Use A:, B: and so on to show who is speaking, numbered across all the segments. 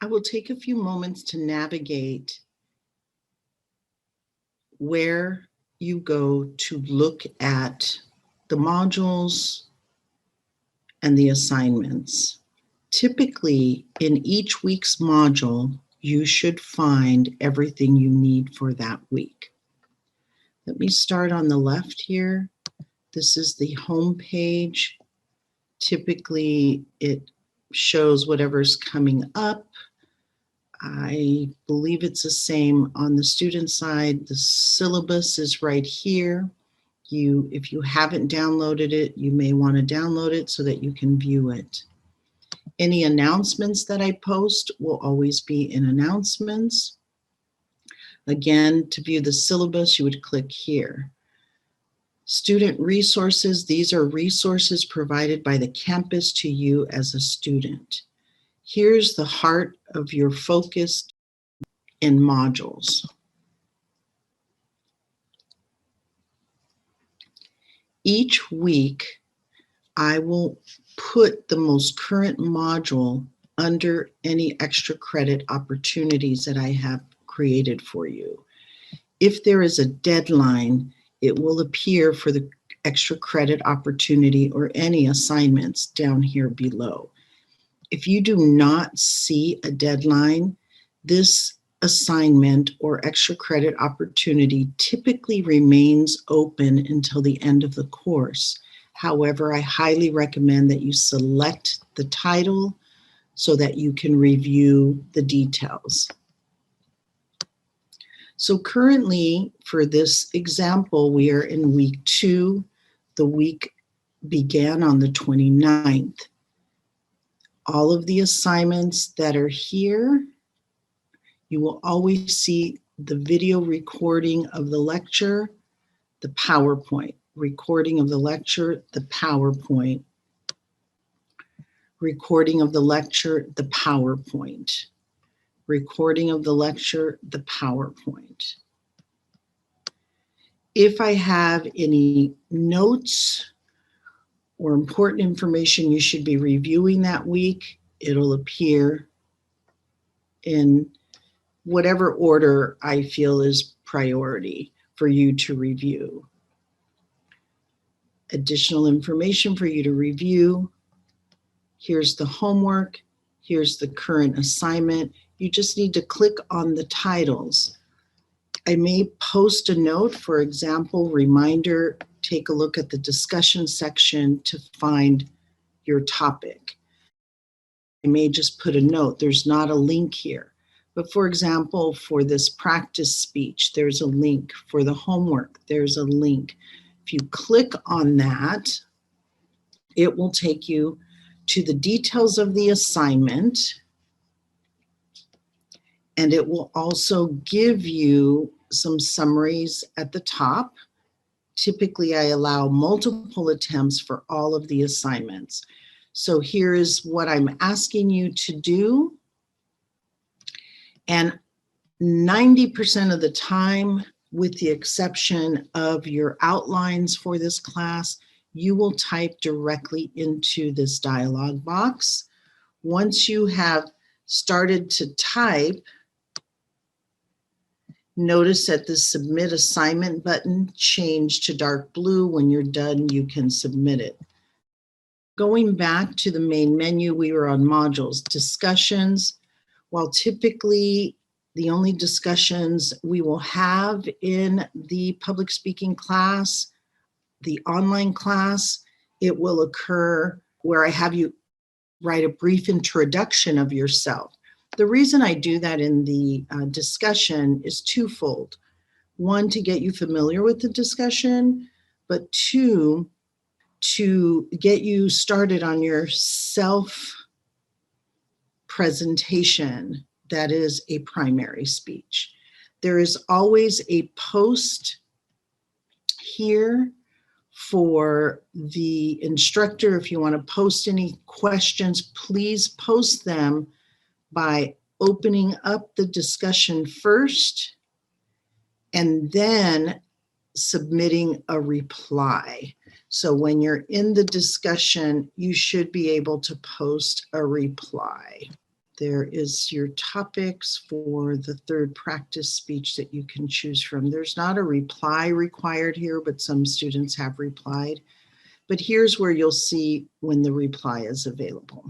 A: I will take a few moments to navigate where you go to look at the modules and the assignments. Typically, in each week's module, you should find everything you need for that week. Let me start on the left here. This is the home page. Typically, it shows whatever's coming up. I believe it's the same on the student side. The syllabus is right here. If you haven't downloaded it, you may want to download it so that you can view it. Any announcements that I post will always be in announcements. Again, to view the syllabus, you would click here. Student resources, these are resources provided by the campus to you as a student. Here's the heart of your focus in modules. Each week, I will put the most current module under any extra credit opportunities that I have created for you. If there is a deadline, it will appear for the extra credit opportunity or any assignments down here below. If you do not see a deadline, this assignment or extra credit opportunity typically remains open until the end of the course. However, I highly recommend that you select the title so that you can review the details. So currently, for this example, we are in week 2. The week began on the 29th. All of the assignments that are here, you will always see the video recording of the lecture, the PowerPoint, recording of the lecture, the PowerPoint, recording of the lecture, the PowerPoint, recording of the lecture, the PowerPoint. If I have any notes or important information you should be reviewing that week, it'll appear in whatever order I feel is priority for you to review. Additional information for you to review. Here's the homework. Here's the current assignment. You just need to click on the titles. I may post a note, for example, reminder, take a look at the discussion section to find your topic. I may just put a note. There's not a link here. But for example, for this practice speech, there's a link. For the homework, there's a link. If you click on that, it will take you to the details of the assignment, and it will also give you some summaries at the top. Typically, I allow multiple attempts for all of the assignments. So here is what I'm asking you to do. And 90% of the time, with the exception of your outlines for this class, you will type directly into this dialog box. Once you have started to type, notice that the Submit Assignment button changed to dark blue. When you're done, you can submit it. Going back to the main menu, we were on modules, discussions. While typically the only discussions we will have in the public speaking class, the online class, it will occur where I have you write a brief introduction of yourself. The reason I do that in the discussion is twofold. One, to get you familiar with the discussion, but two, to get you started on your self-presentation that is a primary speech. There is always a post here for the instructor. If you want to post any questions, please post them by opening up the discussion first and then submitting a reply. So when you're in the discussion, you should be able to post a reply. There is your topics for the third practice speech that you can choose from. There's not a reply required here, but some students have replied. But here's where you'll see when the reply is available.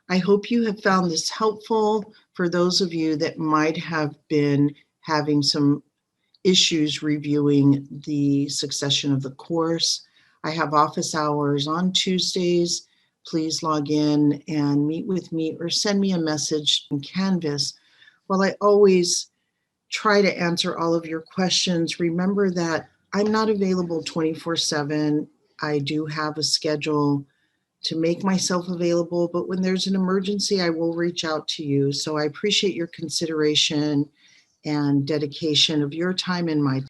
A: I hope you have found this helpful for those of you that might have been having some issues reviewing the succession of the course. I have office hours on Tuesdays. Please log in and meet with me or send me a message in Canvas. While I always try to answer all of your questions, remember that I'm not available 24/7. I do have a schedule to make myself available, but when there's an emergency, I will reach out to you. So I appreciate your consideration and dedication of your time and my